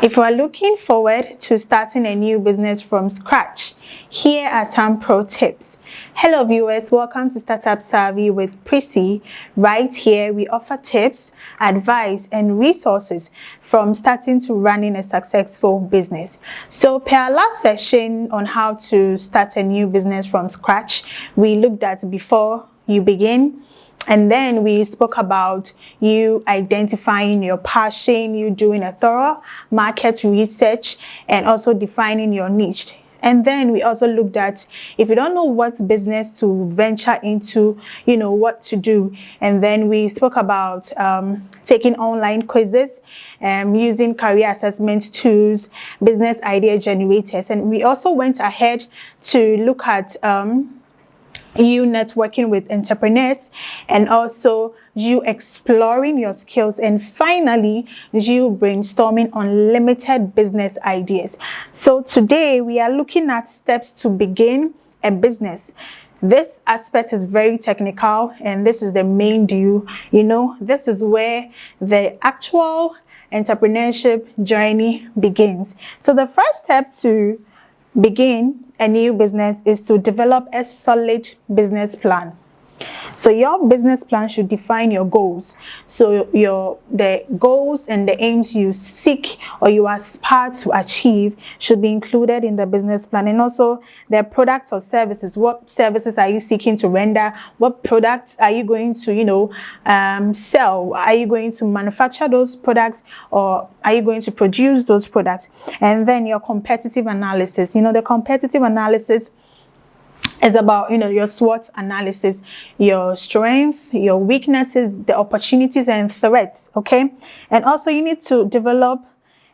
If you are looking forward to starting a new business from scratch, here are some pro tips. Hello viewers, welcome to Startup Savvy with Prissy. Right here, we offer tips, advice, and resources from starting to running a successful business. So per our last session on how to start a new business from scratch, we looked at before you begin. And then we spoke about you identifying your passion, you doing a thorough market research, and also defining your niche. And then we also looked at if you don't know what business to venture into, what to do. And then we spoke about taking online quizzes, using career assessment tools, business idea generators. And we also went ahead to look at you networking with entrepreneurs, and also you exploring your skills, and finally you brainstorming on limited business ideas. So today we are looking at steps to begin a business. This aspect is very technical, and this is the main deal. This is where the actual entrepreneurship journey begins. So the first step to begin a new business is to develop a solid business plan. So your business plan should define your goals. So the goals and the aims you seek or you aspire to achieve should be included in the business plan, and also the products or services. What services are you seeking to render? What products are you going to sell? Are you going to manufacture those products, or are you going to produce those products? And then your competitive analysis. The competitive analysis is about your SWOT analysis, your strength, your weaknesses, the opportunities and threats. Okay, and also you need to develop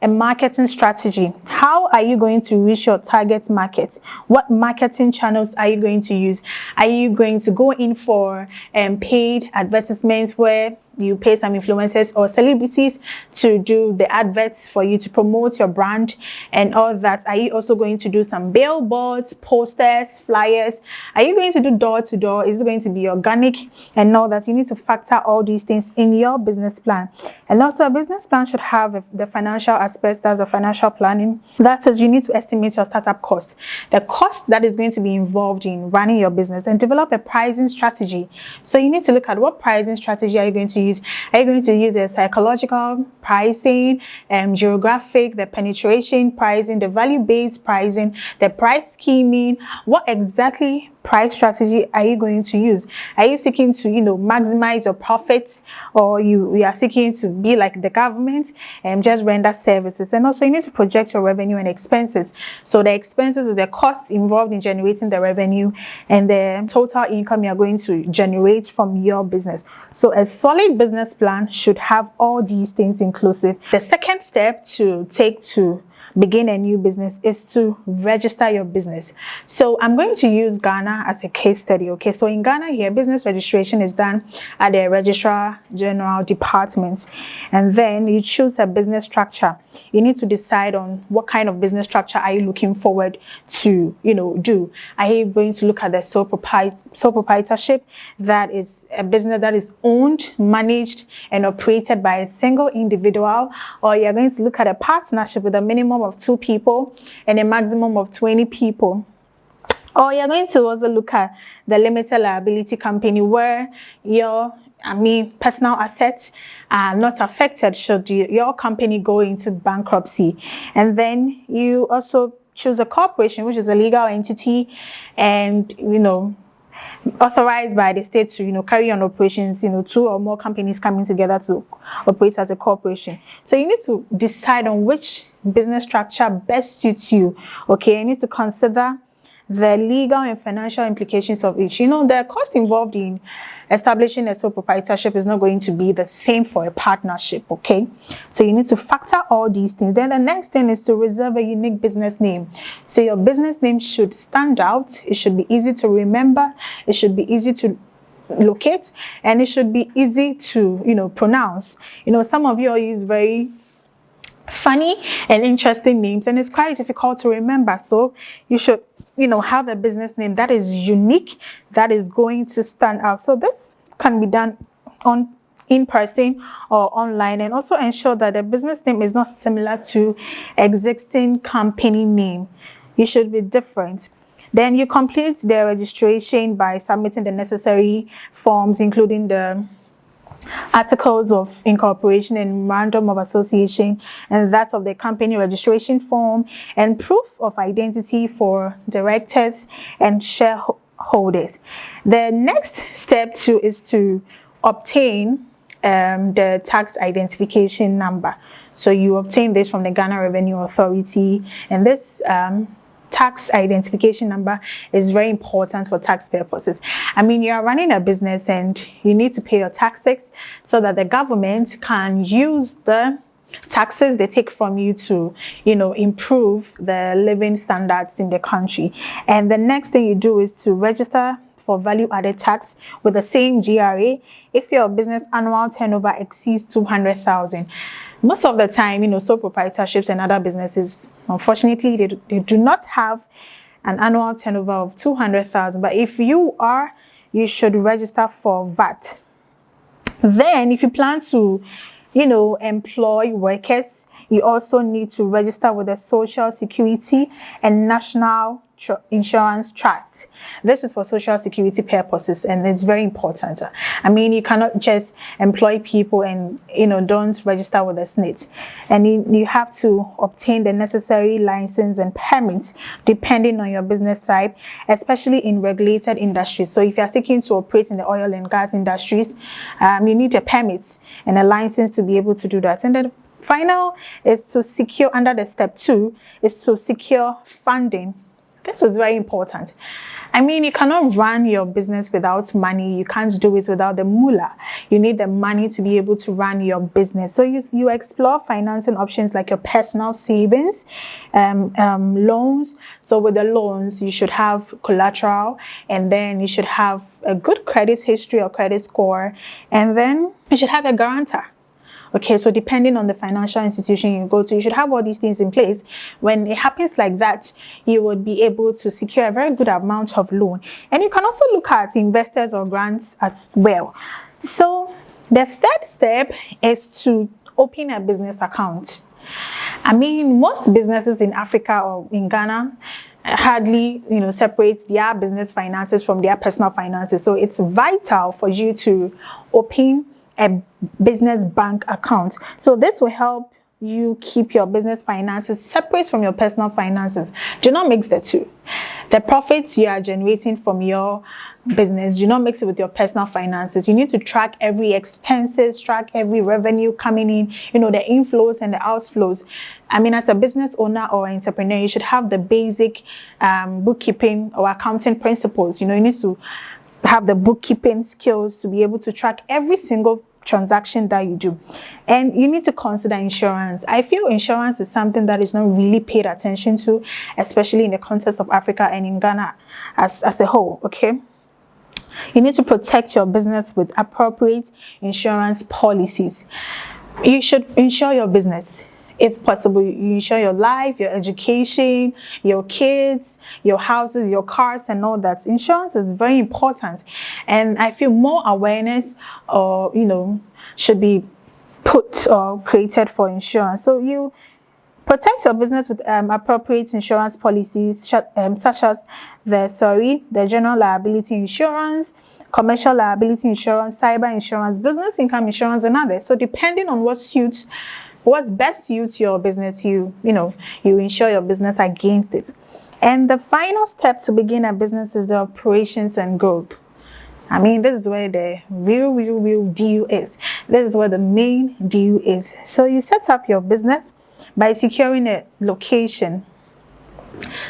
a marketing strategy. How are you going to reach your target market? What marketing channels are you going to use? Are you going to go in for paid advertisements where you pay some influencers or celebrities to do the adverts for you to promote your brand and all that? Are you also going to do some billboards, posters, flyers? Are you going to do door to door? Is it going to be organic and all that? You need to factor all these things in your business plan. And also a business plan should have the financial aspects. That's a financial planning. That is, you need to estimate your startup cost, the cost that is going to be involved in running your business, and develop a pricing strategy. So you need to look at what pricing strategy are you going to use. Are you going to use a psychological pricing, geographic, the penetration pricing, the value-based pricing, the price scheming? What exactly price strategy are you going to use? Are you seeking to maximize your profits, or you are seeking to be like the government and just render services? And also you need to project your revenue and expenses. So the expenses are the costs involved in generating the revenue and the total income you're going to generate from your business. So a solid business plan should have all these things inclusive. The second step to take to begin a new business is to register your business. So I'm going to use Ghana as a case study. Okay, so in Ghana here, business registration is done at the Registrar General Department, and then you choose a business structure. You need to decide on what kind of business structure are you looking forward to do. Are you going to look at the sole proprietorship? That is a business that is owned, managed, and operated by a single individual, or you're going to look at a partnership with a minimum of 2 people and a maximum of 20 people. Or you're going to also look at the limited liability company, where your personal assets are not affected should your company go into bankruptcy. And then you also choose a corporation, which is a legal entity and authorized by the state to carry on operations, 2 or more companies coming together to operate as a corporation. So you need to decide on which business structure best suits you. Okay, you need to consider the legal and financial implications of each. The cost involved in establishing a sole proprietorship is not going to be the same for a partnership. Okay, so you need to factor all these things. Then the next thing is to reserve a unique business name. So your business name should stand out. It should be easy to remember. It should be easy to locate, and it should be easy to pronounce. Some of you all use very funny and interesting names, and it's quite difficult to remember. So you should have a business name that is unique, that is going to stand out. So this can be done on in person or online, and also ensure that the business name is not similar to existing company name. You should be different. Then you complete the registration by submitting the necessary forms, including the articles of incorporation and memorandum of association, and that of the company registration form, and proof of identity for directors and shareholders. The next step too is to obtain the tax identification number. So you obtain this from the Ghana Revenue Authority, and this tax identification number is very important for tax purposes. I mean, you are running a business and you need to pay your taxes so that the government can use the taxes they take from you to, improve the living standards in the country. And the next thing you do is to register for value added tax with the same GRA if your business annual turnover exceeds 200,000. Most of the time, sole proprietorships and other businesses, unfortunately, they do not have an annual turnover of 200,000. But if you are, you should register for VAT. Then, if you plan to, employ workers, you also need to register with the Social Security and National Insurance Trust. This is for social security purposes, and it's very important. I mean, you cannot just employ people and don't register with the SNIT, and you have to obtain the necessary license and permits depending on your business type, especially in regulated industries. So if you are seeking to operate in the oil and gas industries, you need a permit and a license to be able to do that. And then final is to secure, under the step 2, is to secure funding. This is very important. I mean, you cannot run your business without money. You can't do it without the moolah. You need the money to be able to run your business. So you explore financing options like your personal savings, loans. So with the loans, you should have collateral, and then you should have a good credit history or credit score, and then you should have a guarantor. Okay, so depending on the financial institution you go to, you should have all these things in place. When it happens like that, you would be able to secure a very good amount of loan. And you can also look at investors or grants as well. So the third step is to open a business account. I mean, most businesses in Africa or in Ghana hardly separate their business finances from their personal finances. So it's vital for you to open a business bank account. So this will help you keep your business finances separate from your personal finances. Do not mix the two. The profits you are generating from your business, do not mix it with your personal finances. You need to track every expenses, track every revenue coming in, the inflows and the outflows. I mean, as a business owner or entrepreneur, you should have the basic bookkeeping or accounting principles. You need to have the bookkeeping skills to be able to track every single transaction that you do. And you need to consider insurance. I feel insurance is something that is not really paid attention to, especially in the context of Africa and in Ghana as a whole. Okay, you need to protect your business with appropriate insurance policies. You should insure your business. If possible, you insure your life, your education, your kids, your houses, your cars, and all that. Insurance is very important, and I feel more awareness should be put or created for insurance. So you protect your business with appropriate insurance policies such as the general liability insurance, commercial liability insurance, cyber insurance, business income insurance, and others. So depending on what best suits your business, you insure your business against it. And the final step to begin a business is the operations and growth. I mean, this is where the real deal is. This is where the main deal is. So you set up your business by securing a location.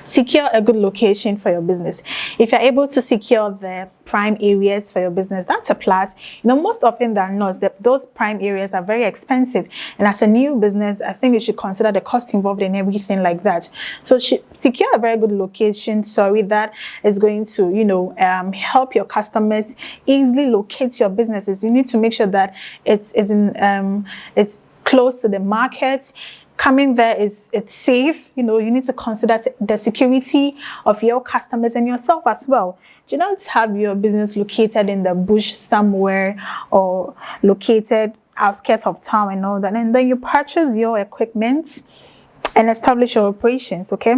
Secure a good location for your business. If you're able to secure the prime areas for your business, that's a plus. Most often than not, those prime areas are very expensive, and as a new business, I think you should consider the cost involved in everything like that. So secure a very good location, that is going to help your customers easily locate your businesses. You need to make sure that it's close to the market, coming there it's safe. You need to consider the security of your customers and yourself as well. Do not have your business located in the bush somewhere or located outskirts of town and all that, and then you purchase your equipment and establish your operations. Okay,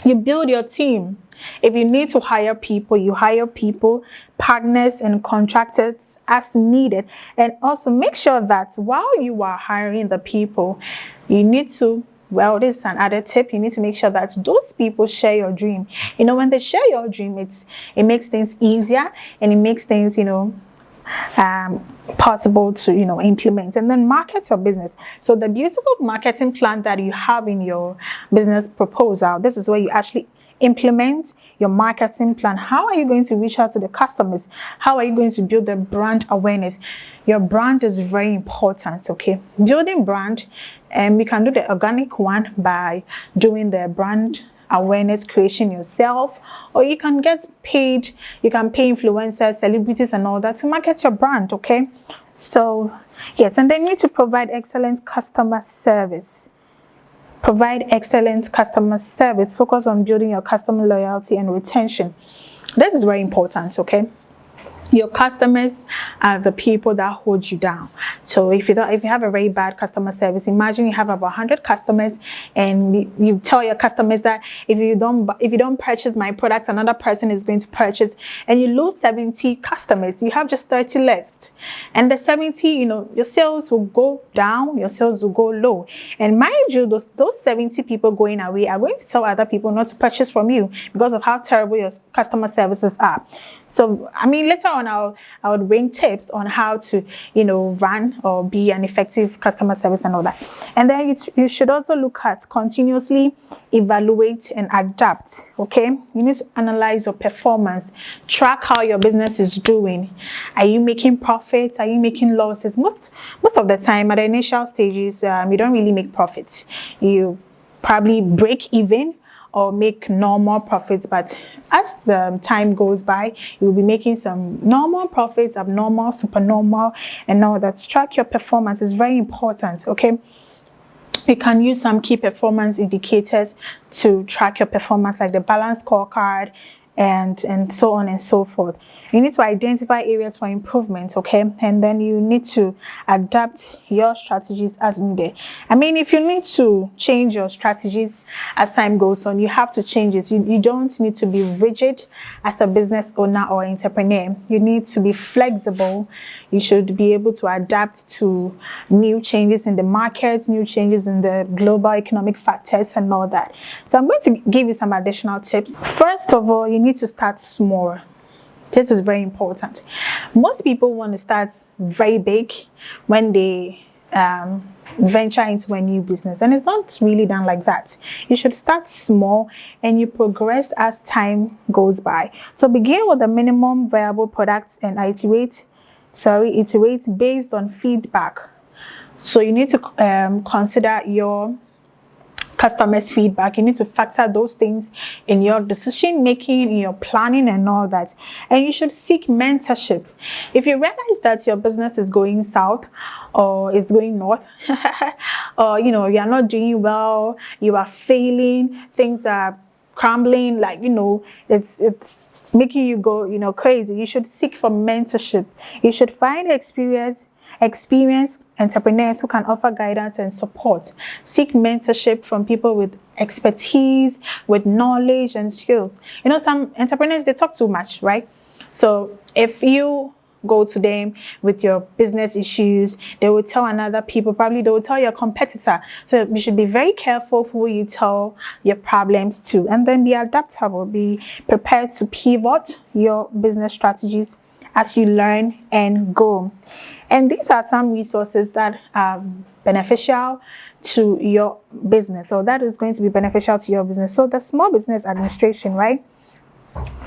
you build your team. If you need to hire people, you hire people, partners and contractors as needed. And also make sure that while you are hiring the people, you need to, well, this is an added tip, you need to make sure that those people share your dream. When they share your dream, it makes things easier, and it makes things, possible to implement. And then market your business. So the beautiful marketing plan that you have in your business proposal, this is where you actually implement your marketing plan. How are you going to reach out to the customers? How are you going to build the brand awareness? Your brand is very important. Okay, building brand, and we can do the organic one by doing the brand awareness creation yourself, or you can get paid. You can pay influencers, celebrities and all that to market your brand. Okay, so yes, and then you need to provide excellent customer service. Focus on building your customer loyalty and retention. That is very important. Okay, your customers are the people that hold you down. So if you have a very bad customer service, imagine you have about 100 customers, and you tell your customers that if you don't purchase my product, another person is going to purchase, and you lose 70 customers. You have just 30 left, and the 70, your sales will go down, your sales will go low. And mind you, those 70 people going away are going to tell other people not to purchase from you because of how terrible your customer services are. So, later on, I would bring tips on how to, run or be an effective customer service and all that. And then you should also look at continuously evaluate and adapt. Okay, you need to analyze your performance, track how your business is doing. Are you making profits? Are you making losses? Most of the time, at the initial stages, you don't really make profits. You probably break even or make normal profits, but as the time goes by, you will be making some normal profits, abnormal, supernormal, and all that. Track your performance is very important. Okay, you can use some key performance indicators to track your performance, like the balanced scorecard and so on and so forth. You need to identify areas for improvement. Okay, and then you need to adapt your strategies as needed. If you need to change your strategies as time goes on, you have to change it. You don't need to be rigid as a business owner or entrepreneur. You need to be flexible. You should be able to adapt to new changes in the market, new changes in the global economic factors and all that. So I'm going to give you some additional tips. First of all, you need to start small. This is very important. Most people want to start very big when they venture into a new business, and it's not really done like that. You should start small and you progress as time goes by. So begin with the minimum viable products and iterate based on feedback. So you need to consider your customers' feedback. You need to factor those things in your decision making, in your planning and all that. And you should seek mentorship. If you realize that your business is going south or it's going north, or you are not doing well, you are failing, things are crumbling, it's making you go crazy, you should seek for mentorship. You should find experienced entrepreneurs who can offer guidance and support. Seek mentorship from people with expertise, with knowledge and skills. Some entrepreneurs, they talk too much, right? So if you go to them with your business issues, they will tell another people, probably they will tell your competitor. So you should be very careful who you tell your problems to, and then be adaptable. Be prepared to pivot your business strategies as you learn and grow. And these are some resources that are beneficial to your business, or that is going to be beneficial to your business. So the Small Business Administration, right?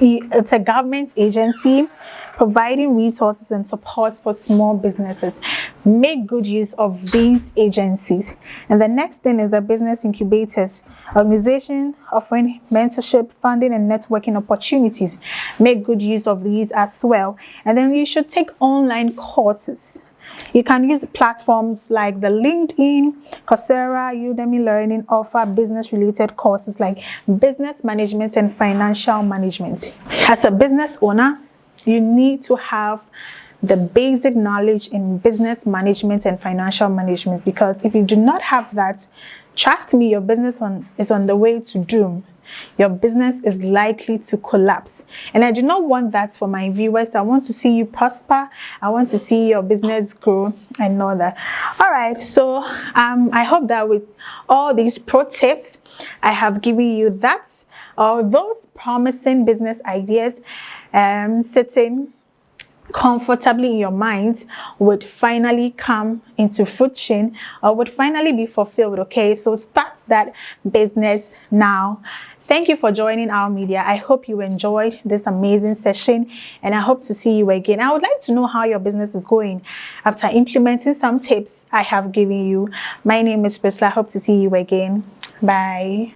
It's a government agency providing resources and support for small businesses. Make good use of these agencies. And the next thing is the business incubators, organization offering mentorship, funding, and networking opportunities. Make good use of these as well. And then you should take online courses. You can use platforms like the LinkedIn, Coursera, Udemy Learning offer business related courses like business management and financial management. As a business owner, you need to have the basic knowledge in business management and financial management, because if you do not have that, trust me, your business is on the way to doom. Your business is likely to collapse, and I do not want that for my viewers. I want to see you prosper. I want to see your business grow and all that. All right, so I hope that with all these pro tips I have given you, that or those promising business ideas sitting comfortably in your mind would finally come into fruition, or would finally be fulfilled. Okay, so start that business now. Thank you for joining our media. I hope you enjoyed this amazing session, and I hope to see you again. I would like to know how your business is going after implementing some tips I have given you. My name is Priscilla. I hope to see you again. Bye.